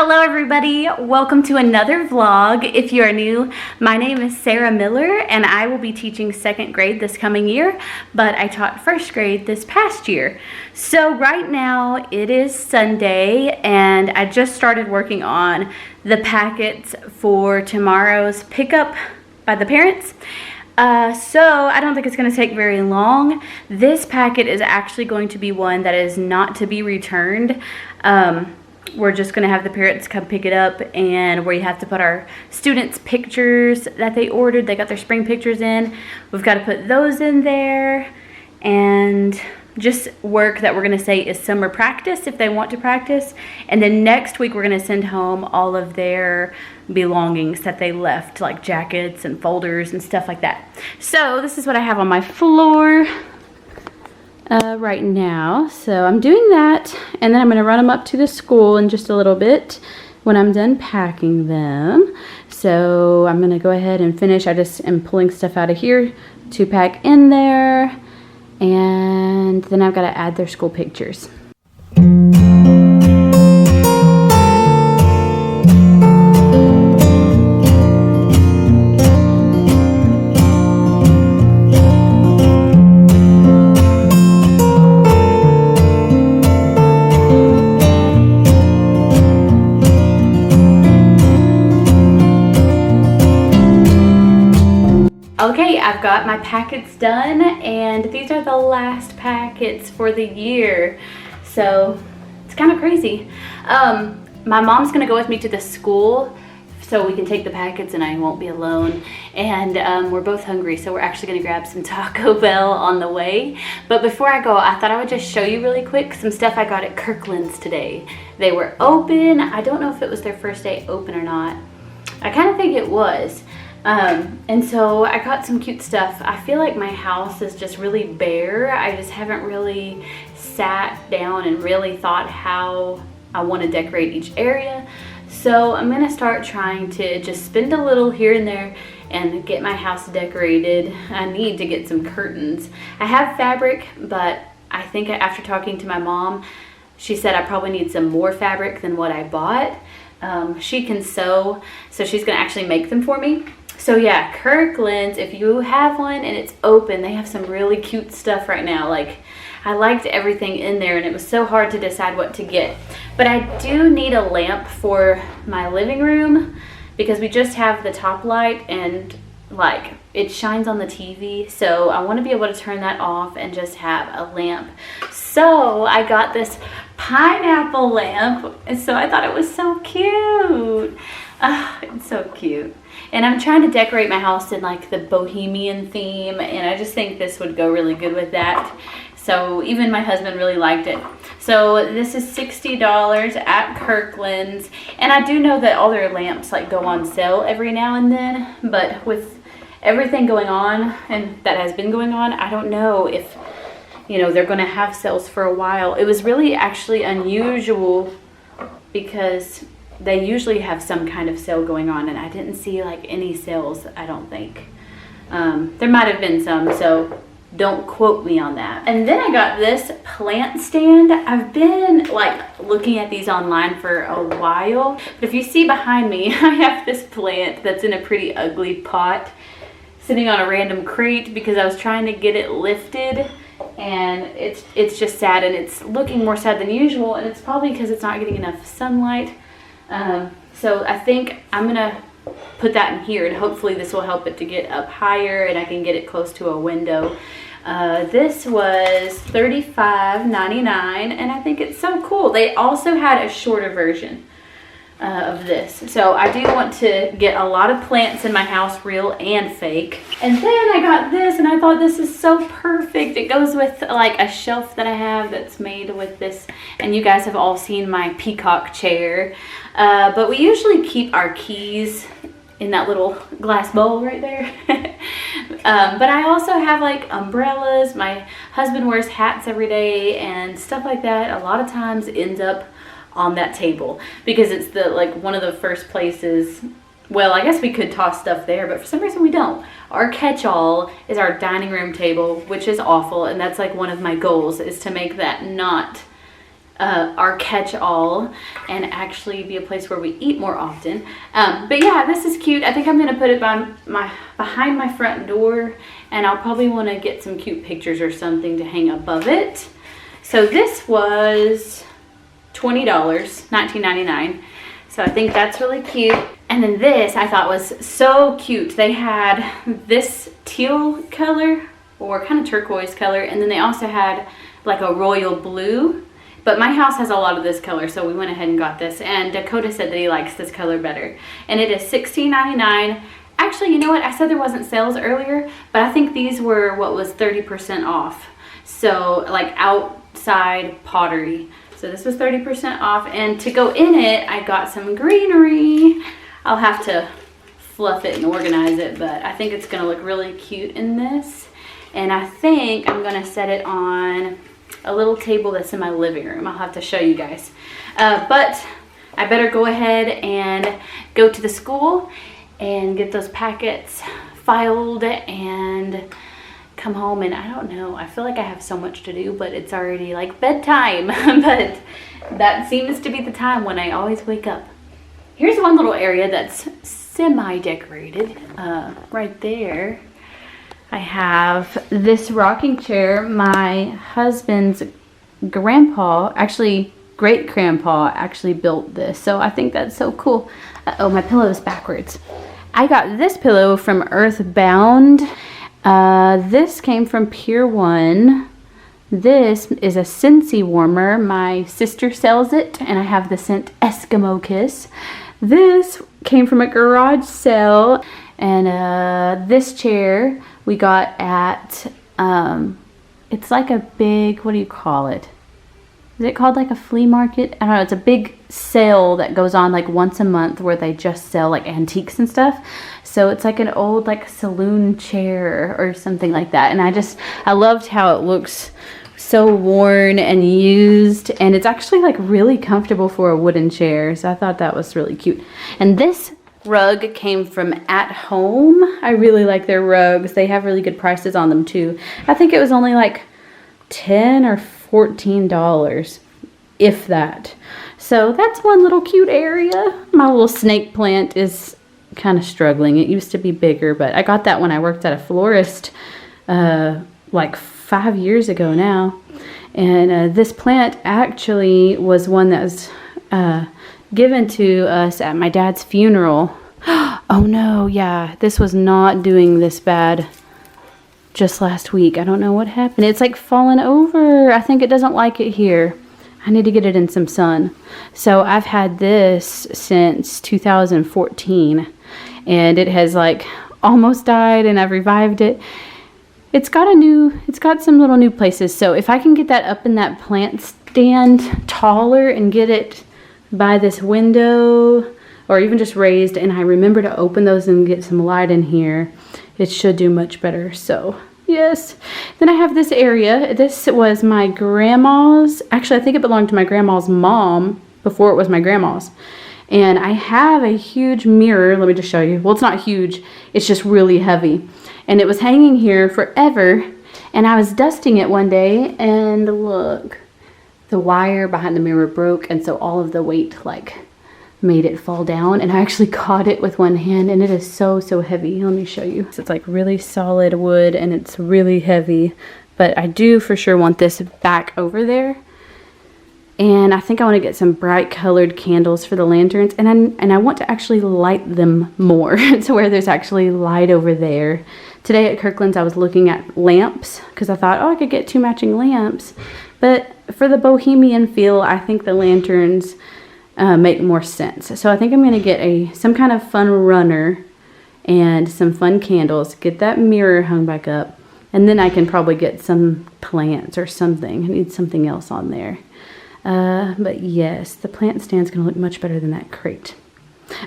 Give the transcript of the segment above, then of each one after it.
Hello everybody, welcome to another vlog. If you are new, my name is Sarah Miller and I will be teaching second grade this coming year, but I taught first grade this past year. So right now it is Sunday and I just started working on the packets for tomorrow's pickup by the parents. So I don't think it's going to take very long. This packet is actually going to be one that is not to be returned. We're just going to have the parents come pick it up, and we have to put our students' pictures that they ordered. They got their spring pictures in. We've got to put those in there, and just work that we're going to say is summer practice if they want to practice. And then next week we're going to send home all of their belongings that they left, like jackets and folders and stuff like that. So this is what I have on my floor right now. So I'm doing that, and then I'm going to run them up to the school in just a little bit when I'm done packing them. So I'm going to go ahead and finish. I just am pulling stuff out of here to pack in there, and then I've got to add their school pictures. Okay, I've got my packets done, and these are the last packets for the year. So it's kind of crazy. My mom's gonna go with me to the school so we can take the packets and I won't be alone. And we're both hungry, so we're actually gonna grab some Taco Bell on the way. But before I go, I thought I would just show you really quick some stuff I got at Kirkland's today. They were open. I don't know if it was their first day open or not. I kind of think it was. And so I got some cute stuff. I feel like my house is just really bare. I just haven't really sat down and really thought how I want to decorate each area. So I'm going to start trying to just spend a little here and there and get my house decorated. I need to get some curtains. I have fabric, but I think after talking to my mom, she said I probably need some more fabric than what I bought. She can sew, so she's going to actually make them for me. So yeah, Kirkland's, if you have one and it's open, they have some really cute stuff right now. Like, I liked everything in there and it was so hard to decide what to get. But I do need a lamp for my living room because we just have the top light and like it shines on the TV. So I want to be able to turn that off and just have a lamp. So I got this pineapple lamp, and so I thought it was so cute. It's so cute. And I'm trying to decorate my house in like the bohemian theme, and I just think this would go really good with that. So even my husband really liked it. So this is $60 at Kirkland's, and I do know that all their lamps like go on sale every now and then, but with everything going on and that has been going on, I don't know if, you know, they're going to have sales for a while. It was really actually unusual because they usually have some kind of sale going on, and I didn't see like any sales, I don't think. There might have been some, so don't quote me on that. And then I got this plant stand. I've been like looking at these online for a while, but if you see behind me, I have this plant that's in a pretty ugly pot sitting on a random crate because I was trying to get it lifted, and it's just sad, and it's looking more sad than usual, and it's probably because it's not getting enough sunlight. So I think I'm gonna put that in here, and hopefully this will help it to get up higher and I can get it close to a window. This was $35.99, and I think it's so cool. They also had a shorter version of this. So I do want to get a lot of plants in my house, real and fake. And then I got this, and I thought this is so perfect. It goes with like a shelf that I have that's made with this, and you guys have all seen my peacock chair. But we usually keep our keys in that little glass bowl right there. But I also have like umbrellas. My husband wears hats every day and stuff like that. A lot of times ends up on that table because it's the like one of the first places. Well, I guess we could toss stuff there, but for some reason we don't. Our catch-all is our dining room table, which is awful, and that's like one of my goals is to make that not our catch-all and actually be a place where we eat more often. But yeah, this is cute. I think I'm gonna put it behind my front door, and I'll probably want to get some cute pictures or something to hang above it. So this was $20, $19.99. So I think that's really cute. And then this I thought was so cute. They had this teal color or kind of turquoise color, and then they also had like a royal blue. But my house has a lot of this color, so we went ahead and got this. And Dakota said that he likes this color better. And it is $16.99. Actually, you know what? I said there wasn't sales earlier, but I think these were what was 30% off. So like outside pottery. So this was 30% off. And to go in it, I got some greenery. I'll have to fluff it and organize it, but I think it's gonna look really cute in this. And I think I'm gonna set it on a little table that's in my living room. I'll have to show you guys. But I better go ahead and go to the school and get those packets filed and come home. And I don't know, I feel like I have so much to do, but it's already like bedtime. But that seems to be the time when I always wake up. Here's one little area that's semi-decorated. Right there, I have this rocking chair. My husband's grandpa, actually great-grandpa, actually built this. So I think that's so cool. Uh-oh, my pillow is backwards. I got this pillow from Earthbound. This came from Pier 1. This is a Scentsy warmer. My sister sells it, and I have the scent Eskimo Kiss. This came from a garage sale, and this chair we got at, it's like a big, what do you call it? Is it called like a flea market? I don't know, it's a big sale that goes on like once a month where they just sell like antiques and stuff. So it's like an old like saloon chair or something like that. And I loved how it looks so worn and used, and it's actually like really comfortable for a wooden chair. So I thought that was really cute. And this rug came from At Home. I really like their rugs. They have really good prices on them too. I think it was only like $10 or $14, if that. So that's one little cute area. My little snake plant is kind of struggling. It used to be bigger, but I got that when I worked at a florist like 5 years ago now. And this plant actually was one that was given to us at my dad's funeral. Oh no, yeah, this was not doing this bad just last week. I don't know what happened. It's like fallen over. I think it doesn't like it here. I need to get it in some sun. So I've had this since 2014, and it has like almost died, and I've revived it. It's got some little new places. So if I can get that up in that plant stand taller and get it by this window, or even just raised, and I remember to open those and get some light in here, it should do much better. So yes. Then I have this area. This was my grandma's. Actually, I think it belonged to my grandma's mom before it was my grandma's. And I have a huge mirror. Let me just show you. Well, it's not huge. It's just really heavy. And it was hanging here forever. And I was dusting it one day, and look, the wire behind the mirror broke, and so all of the weight like made it fall down. And I actually caught it with one hand, and it is so heavy. Let me show you. So it's like really solid wood, and it's really heavy. But I do for sure want this back over there. And I think I want to get some bright colored candles for the lanterns, and I want to actually light them more to where there's actually light over there. Today at Kirkland's I was looking at lamps because I thought, oh, I could get 2 matching lamps. But for the bohemian feel, I think the lanterns make more sense. So I think I'm going to get some kind of fun runner and some fun candles, get that mirror hung back up, and then I can probably get some plants or something. I need something else on there. But yes, the plant stand's going to look much better than that crate.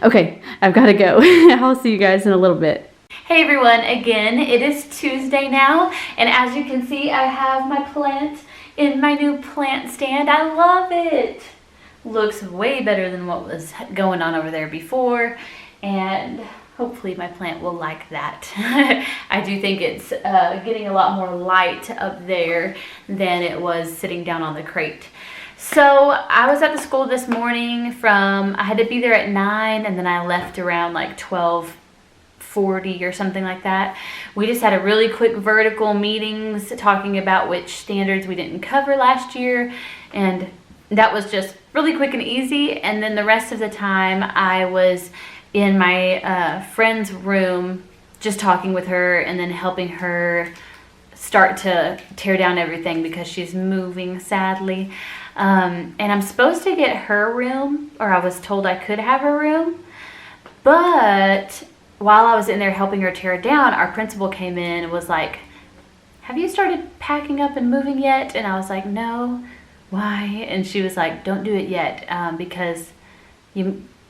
Okay, I've got to go. I'll see you guys in a little bit. Hey everyone, again, it is Tuesday now, and as you can see, I have my plant in my new plant stand. I love it. Looks way better than what was going on over there before, and hopefully my plant will like that. I do think it's getting a lot more light up there than it was sitting down on the crate. So I was at the school this morning I had to be there at 9, and then I left around like 12:40 or something like that. We just had a really quick vertical meetings talking about which standards we didn't cover last year, and that was just really quick and easy. And then the rest of the time I was in my friend's room just talking with her and then helping her start to tear down everything because she's moving, sadly. And I'm supposed to get her room, or I was told I could have her room, but while I was in there helping her tear it down, our principal came in and was like, "Have you started packing up and moving yet?" And I was like, "No." "Why?" And she was like, "Don't do it yet, because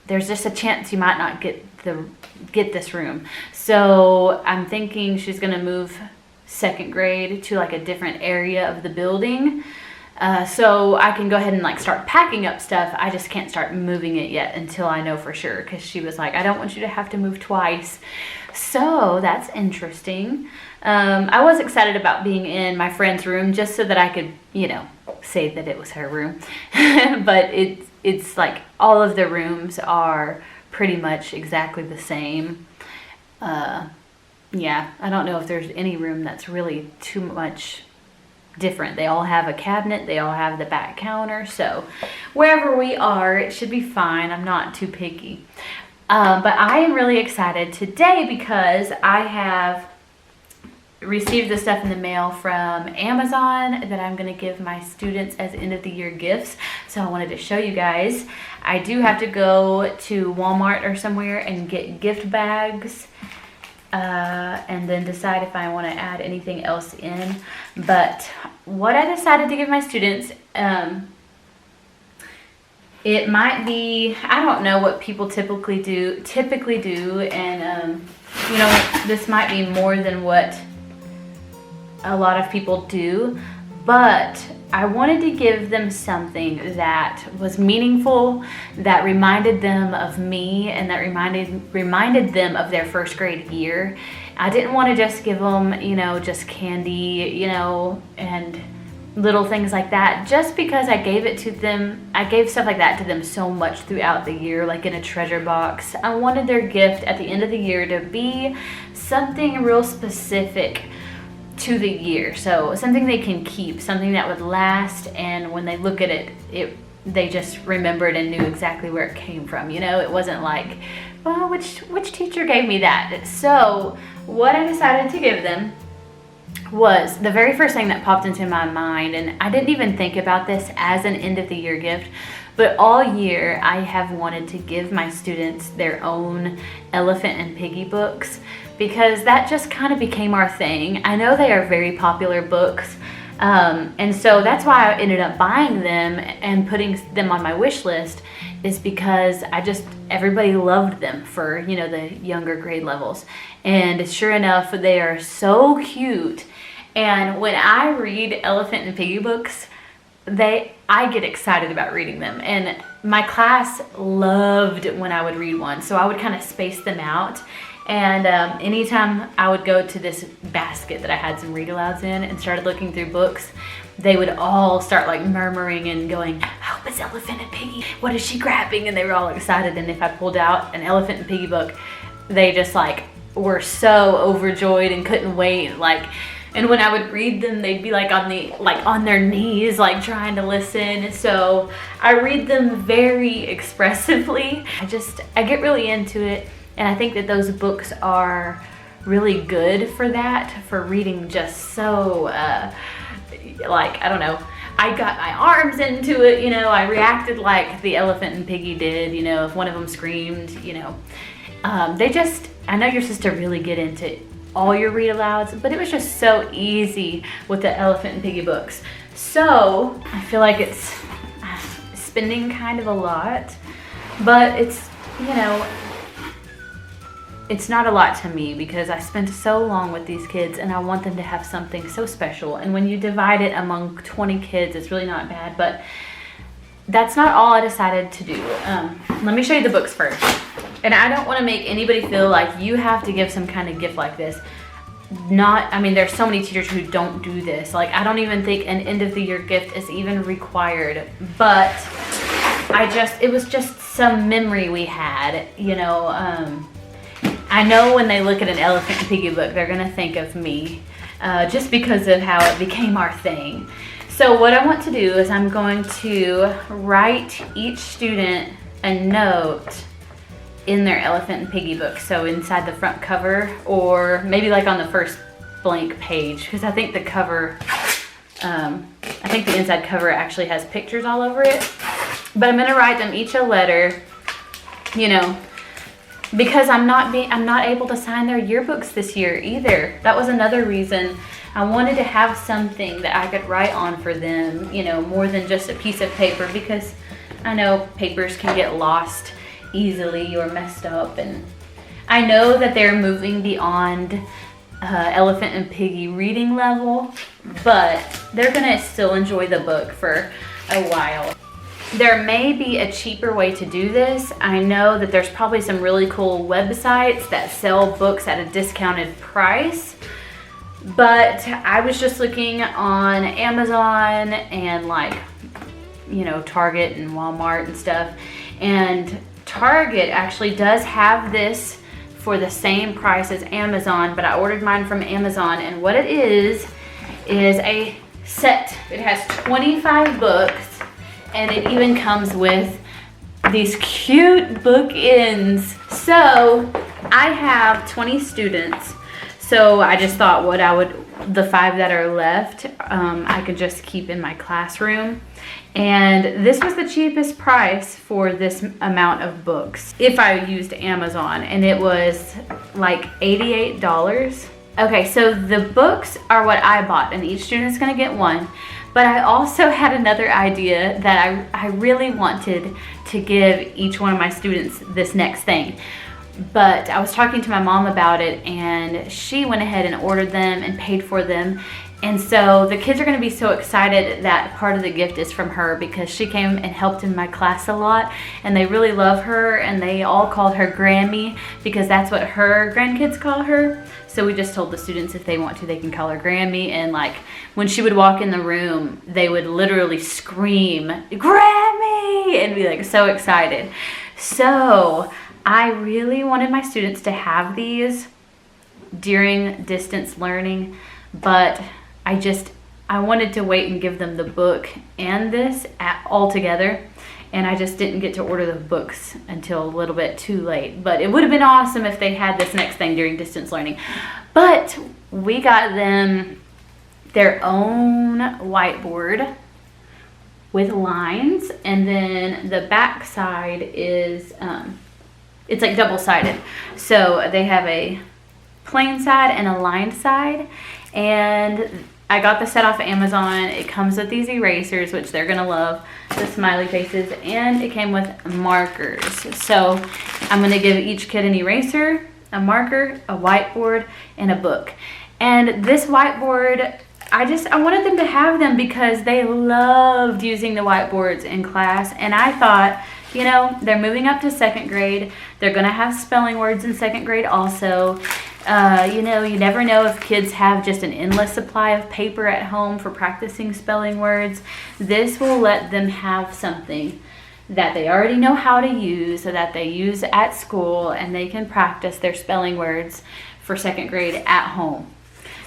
there's just a chance you might not get this room." So I'm thinking she's gonna move second grade to like a different area of the building, so I can go ahead and like start packing up stuff. I just can't start moving it yet until I know for sure, because she was like, "I don't want you to have to move twice." So that's interesting. I was excited about being in my friend's room just so that I could, say that it was her room. But it's like all of the rooms are pretty much exactly the same. Yeah, I don't know if there's any room that's really too much different. They all have a cabinet, they all have the back counter, so wherever we are, it should be fine. I'm not too picky. But I am really excited today because I have received the stuff in the mail from Amazon that I'm going to give my students as end of the year gifts. So I wanted to show you guys. I do have to go to Walmart or somewhere and get gift bags, and then decide if I want to add anything else in. But what I decided to give my students, it might be, I don't know what people typically do, and this might be more than what a lot of people do, but I wanted to give them something that was meaningful, that reminded them of me, and that reminded them of their first grade year. I didn't want to just give them, just candy, and little things like that, just because I gave it to them. I gave stuff like that to them so much throughout the year, like in a treasure box. I wanted their gift at the end of the year to be something real specific to the year, so something they can keep, something that would last, and when they look at it, they just remembered and knew exactly where it came from. It wasn't like, well, which teacher gave me that? So what I decided to give them was the very first thing that popped into my mind, and I didn't even think about this as an end of the year gift, but all year I have wanted to give my students their own Elephant and Piggy books, because that just kind of became our thing. I know they are very popular books, and so that's why I ended up buying them and putting them on my wish list, is because everybody loved them for, the younger grade levels. And sure enough, they are so cute. And when I read Elephant and Piggy books, I get excited about reading them. And my class loved when I would read one, so I would kind of space them out. And anytime I would go to this basket that I had some read alouds in and started looking through books, they would all start like murmuring and going, "I hope it's Elephant and Piggy. What is she grabbing?" And they were all excited. And if I pulled out an Elephant and Piggy book, they just like were so overjoyed and couldn't wait. And when I would read them, they'd be on their knees, trying to listen. So I read them very expressively. I get really into it. And I think that those books are really good for that, for reading just so, I don't know. I got my arms into it, I reacted like the Elephant and Piggy did, if one of them screamed, I know you're supposed to really get into all your read alouds, but it was just so easy with the Elephant and Piggy books. So I feel like it's spending kind of a lot, but it's, it's not a lot to me because I spent so long with these kids and I want them to have something so special. And when you divide it among 20 kids, it's really not bad, but that's not all I decided to do. Let me show you the books first. And I don't want to make anybody feel like you have to give some kind of gift like this. I mean, there's so many teachers who don't do this. Like, I don't even think an end of the year gift is even required, but it was just some memory we had, you know. I know when they look at an Elephant and Piggy book, they're gonna think of me, just because of how it became our thing. So what I want to do is I'm going to write each student a note in their Elephant and Piggy book. So inside the front cover, or maybe like on the first blank page, because I think the cover, I think the inside cover actually has pictures all over it. But I'm gonna write them each a letter, you know, because I'm not able to sign their yearbooks this year either. That was another reason I wanted to have something that I could write on for them, you know, more than just a piece of paper, because I know papers can get lost easily or messed up. And I know that they're moving beyond Elephant and Piggy reading level, but they're gonna still enjoy the book for a while. There may be a cheaper way to do this. I know that there's probably some really cool websites that sell books at a discounted price, but I was just looking on Amazon and, like, you know, Target and Walmart and stuff, and Target actually does have this for the same price as Amazon, but I ordered mine from Amazon, and what it is a set. It has 25 books, and it even comes with these cute bookends. So I have 20 students, so I just thought the 5 that are left, I could just keep in my classroom. And this was the cheapest price for this amount of books if I used Amazon, and it was like $88. Okay, so the books are what I bought, and each student's gonna get one. But I also had another idea that I really wanted to give each one of my students this next thing. But I was talking to my mom about it, and she went ahead and ordered them and paid for them. And so the kids are gonna be so excited that part of the gift is from her, because she came and helped in my class a lot, and they really love her, and they all called her Grammy because that's what her grandkids call her. So we just told the students if they want to, they can call her Grammy. And like when she would walk in the room, they would literally scream, Grammy, and be like so excited. So I really wanted my students to have these during distance learning, but I wanted to wait and give them the book and this all together, and I just didn't get to order the books until a little bit too late. But it would have been awesome if they had this next thing during distance learning. But we got them their own whiteboard with lines, and then the back side is, it's like double-sided. So they have a plain side and a lined side, and I got the set off of Amazon. It comes with these erasers, which they're gonna love, the smiley faces, and it came with markers. So I'm gonna give each kid an eraser, a marker, a whiteboard, and a book. And this whiteboard, I wanted them to have them because they loved using the whiteboards in class, and I thought, you know, they're moving up to 2nd grade. They're gonna have spelling words in 2nd grade also. You know, you never know if kids have just an endless supply of paper at home for practicing spelling words. This will let them have something that they already know how to use, so that they use at school, and they can practice their spelling words for 2nd grade at home.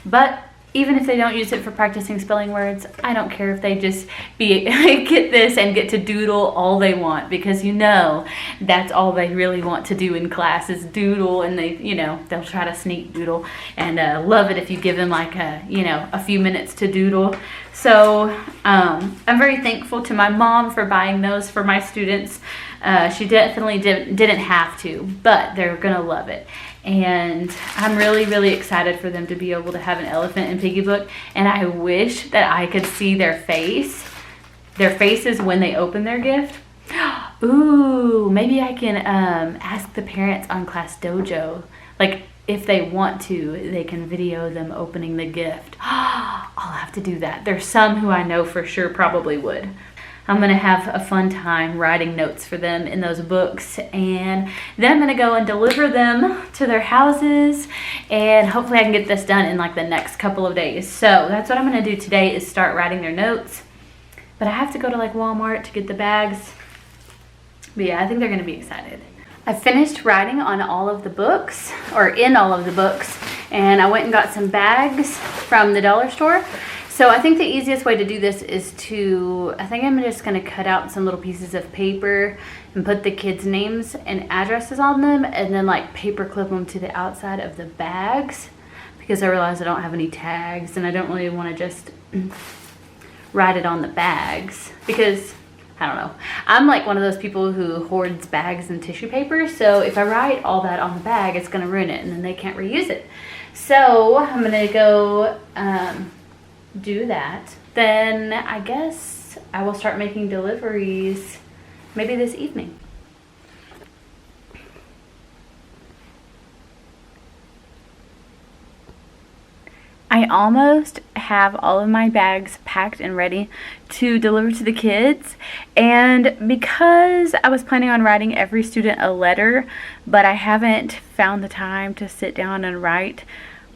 But even if they don't use it for practicing spelling words, I don't care if they just get this and get to doodle all they want, because you know that's all they really want to do in class is doodle, and they'll try to sneak doodle and love it if you give them like a few minutes to doodle. So I'm very thankful to my mom for buying those for my students. She definitely didn't have to, but they're gonna love it. And I'm really, really excited for them to be able to have an Elephant and Piggy book. And I wish that I could see their faces when they open their gift. Ooh, maybe I can ask the parents on Class Dojo, like if they want to, they can video them opening the gift. I'll have to do that. There's some who I know for sure probably would. I'm gonna have a fun time writing notes for them in those books, and then I'm gonna go and deliver them to their houses, and hopefully I can get this done in like the next couple of days. So that's what I'm gonna do today, is start writing their notes. But I have to go to like Walmart to get the bags. But yeah, I think they're gonna be excited. I finished writing on all of the books, or in all of the books, and I went and got some bags from the dollar store. So I think the easiest way to do this is I think I'm just gonna cut out some little pieces of paper and put the kids' names and addresses on them, and then like paper clip them to the outside of the bags, because I realized I don't have any tags and I don't really wanna just write it on the bags, because I don't know. I'm like one of those people who hoards bags and tissue paper, so if I write all that on the bag, it's gonna ruin it and then they can't reuse it. So I'm gonna go do that. Then I guess I will start making deliveries maybe this evening. I almost have all of my bags packed and ready to deliver to the kids, and because I was planning on writing every student a letter, but I haven't found the time to sit down and write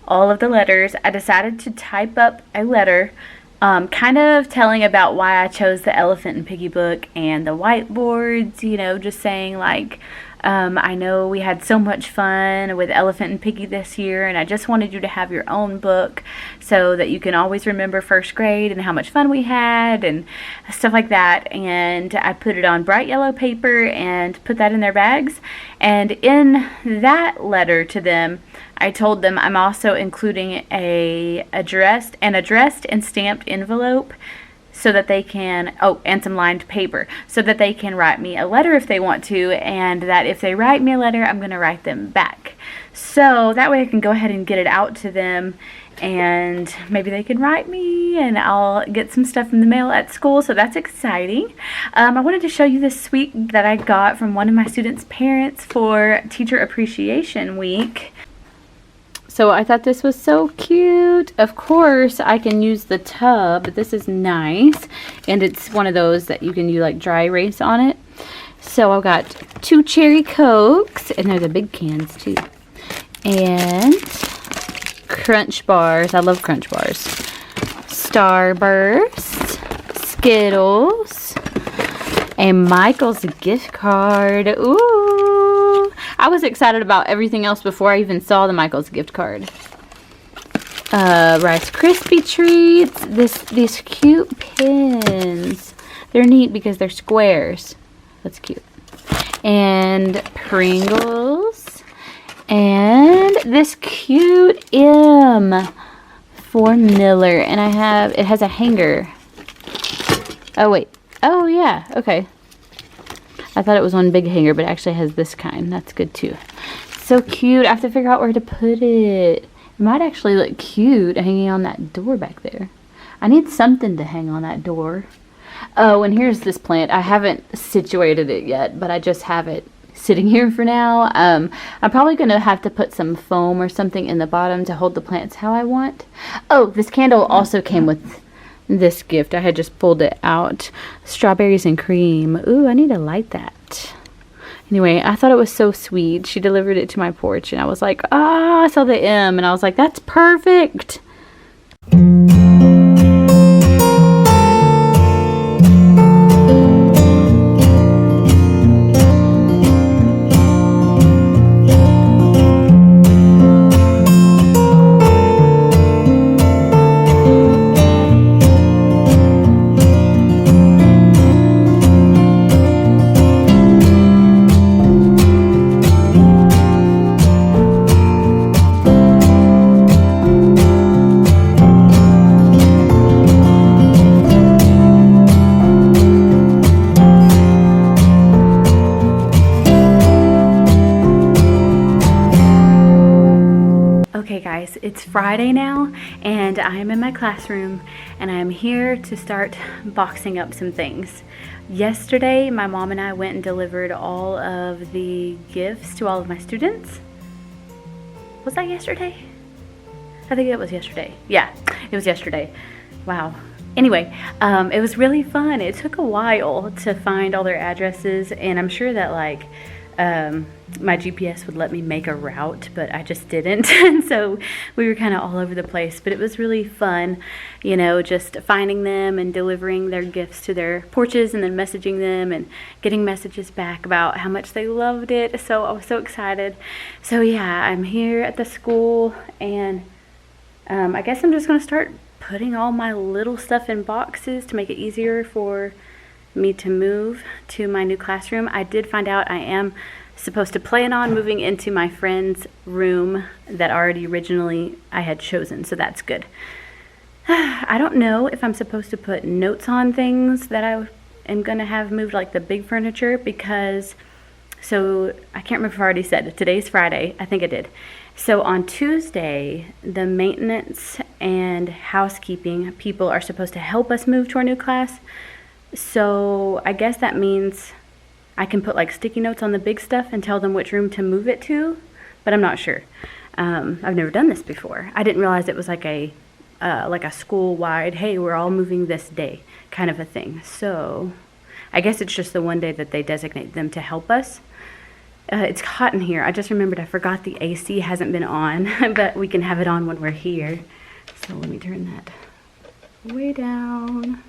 all of the letters, I decided to type up a letter kind of telling about why I chose the Elephant and Piggy book and the whiteboards, you know, just saying like, I know we had so much fun with Elephant and Piggy this year, and I just wanted you to have your own book so that you can always remember first grade and how much fun we had and stuff like that. And I put it on bright yellow paper and put that in their bags. And in that letter to them, I told them I'm also including an addressed and stamped envelope, so that they can, and some lined paper, so that they can write me a letter if they want to, and that if they write me a letter, I'm going to write them back. So that way I can go ahead and get it out to them, and maybe they can write me, and I'll get some stuff in the mail at school, so that's exciting. I wanted to show you this sweet that I got from one of my students' parents for Teacher Appreciation Week. So I thought this was so cute. Of course, I can use the tub, but this is nice. And it's one of those that you can do like dry erase on it. So I've got 2 cherry Cokes, and they're the big cans too. And Crunch Bars. I love Crunch Bars. Starburst, Skittles, and Michael's gift card. Ooh! I was excited about everything else before I even saw the Michael's gift card. Rice Krispie treats. These cute pins. They're neat because they're squares. That's cute. And Pringles. And this cute M for Miller. And it has a hanger. Oh wait. Oh yeah. Okay. I thought it was one big hanger, but it actually has this kind. That's good too. So cute. I have to figure out where to put it. It might actually look cute hanging on that door back there. I need something to hang on that door. Oh, and here's this plant. I haven't situated it yet, but I just have it sitting here for now. I'm probably going to have to put some foam or something in the bottom to hold the plants how I want. Oh, this candle also came with this gift. I had just pulled it out. Strawberries and cream. Ooh, I need to light that. Anyway, I thought it was so sweet. She delivered it to my porch, and I was like, I saw the M, and I was like, that's perfect. Okay guys, it's Friday now, and I am in my classroom, and I am here to start boxing up some things. Yesterday, my mom and I went and delivered all of the gifts to all of my students. Was that yesterday? I think it was yesterday. Yeah, it was yesterday. Wow, Anyway, it was really fun. It took a while to find all their addresses, and I'm sure that like my GPS would let me make a route, but I just didn't. And so we were kind of all over the place, but it was really fun, you know, just finding them and delivering their gifts to their porches and then messaging them and getting messages back about how much they loved it. So I was so excited. So yeah, I'm here at the school, and I guess I'm just going to start putting all my little stuff in boxes to make it easier for me to move to my new classroom. I did find out I am supposed to plan on moving into my friend's room that already originally I had chosen, so that's good. I don't know if I'm supposed to put notes on things that I am going to have moved, like the big furniture, because, so I can't remember if I already said, today's Friday, I think I did. So on Tuesday, the maintenance and housekeeping people are supposed to help us move to our new class. So I guess that means I can put like sticky notes on the big stuff and tell them which room to move it to, but I'm not sure. I've never done this before. I didn't realize it was like a school-wide, hey, we're all moving this day kind of a thing. So I guess it's just the one day that they designate them to help us. It's hot in here. I just remembered I forgot the AC hasn't been on, but we can have it on when we're here. So let me turn that way down.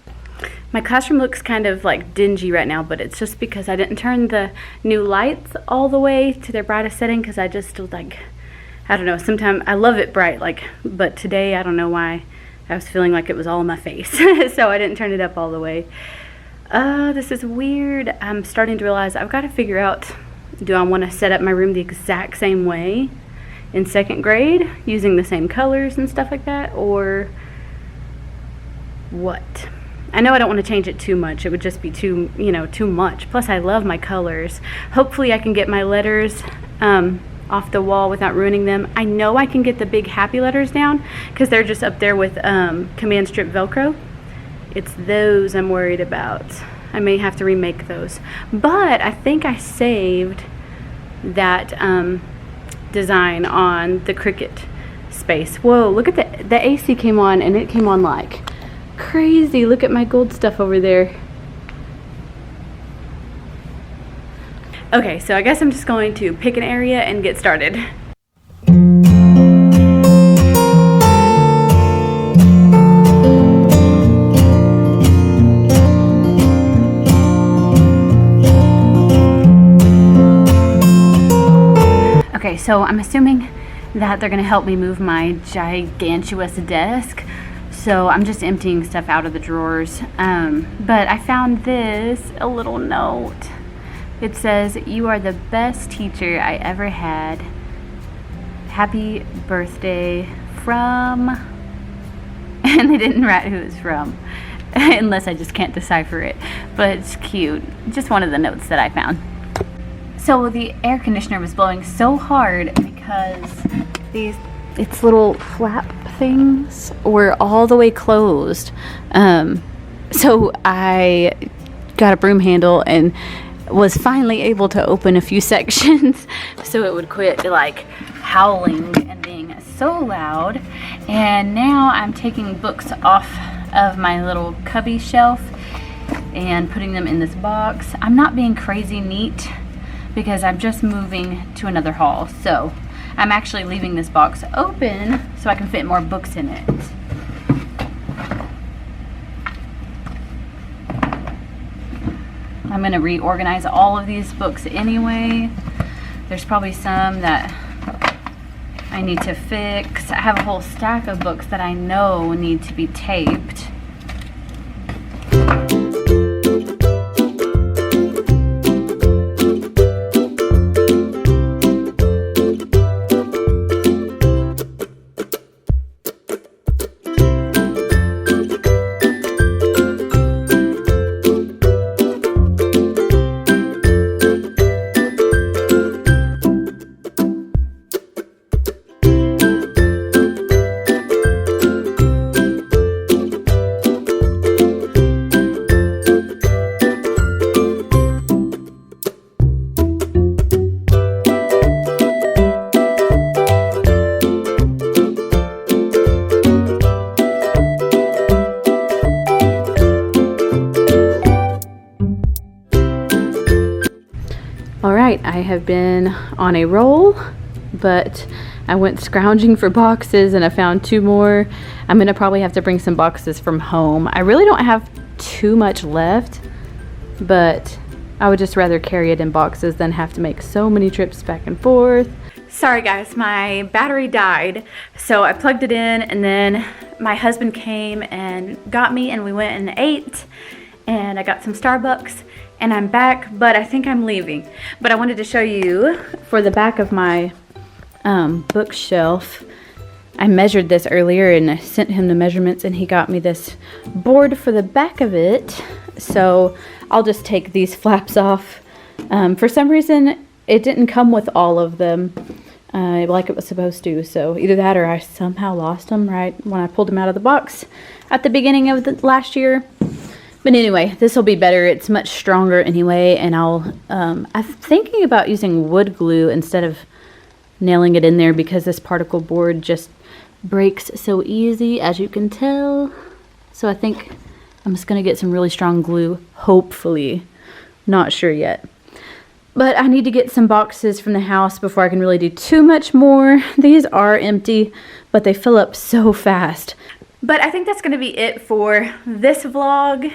My classroom looks kind of like dingy right now, but it's just because I didn't turn the new lights all the way to their brightest setting, because I just like, I don't know, sometimes I love it bright, like, but today I don't know why I was feeling like it was all in my face. So I didn't turn it up all the way. This is weird. I'm starting to realize I've got to figure out, do I want to set up my room the exact same way in second grade using the same colors and stuff like that, or what? I know I don't want to change it too much. It would just be too much. Plus I love my colors. Hopefully I can get my letters off the wall without ruining them. I know I can get the big happy letters down because they're just up there with command strip Velcro. It's those I'm worried about. I may have to remake those. But I think I saved that design on the Cricut space. Whoa, look at the AC came on, and it came on like crazy. Look at my gold stuff over there. Okay, so I guess I'm just going to pick an area and get started. Okay, so I'm assuming that they're gonna help me move my gigantuous desk. So I'm just emptying stuff out of the drawers. But I found a little note. It says, "You are the best teacher I ever had. Happy birthday from," and they didn't write who it's from, unless I just can't decipher it. But it's cute. Just one of the notes that I found. So the air conditioner was blowing so hard because its little flap things were all the way closed. So I got a broom handle and was finally able to open a few sections so it would quit like howling and being so loud. And now I'm taking books off of my little cubby shelf and putting them in this box. I'm not being crazy neat because I'm just moving to another hall, so I'm actually leaving this box open so I can fit more books in it. I'm going to reorganize all of these books anyway. There's probably some that I need to fix. I have a whole stack of books that I know need to be taped. right, I have been on a roll, but I went scrounging for boxes and I found 2 more. I'm gonna probably have to bring some boxes from home. I really don't have too much left, but I would just rather carry it in boxes than have to make so many trips back and forth. Sorry guys, my battery died, so I plugged it in and then my husband came and got me and we went and ate and I got some Starbucks and I'm back, but I think I'm leaving. But I wanted to show you for the back of my bookshelf. I measured this earlier and I sent him the measurements and he got me this board for the back of it. So I'll just take these flaps off. For some reason, it didn't come with all of them like it was supposed to. So either that or I somehow lost them right when I pulled them out of the box at the beginning of the last year. But anyway, this will be better. It's much stronger anyway. And I'm thinking about using wood glue instead of nailing it in there because this particle board just breaks so easy, as you can tell. So I think I'm just gonna get some really strong glue, hopefully. Not sure yet. But I need to get some boxes from the house before I can really do too much more. These are empty, but they fill up so fast. But I think that's gonna be it for this vlog.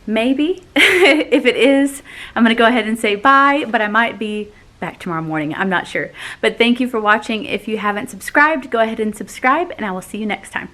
Maybe. If it is, I'm gonna go ahead and say bye, but I might be back tomorrow morning. I'm not sure. But thank you for watching. If you haven't subscribed, go ahead and subscribe, and I will see you next time.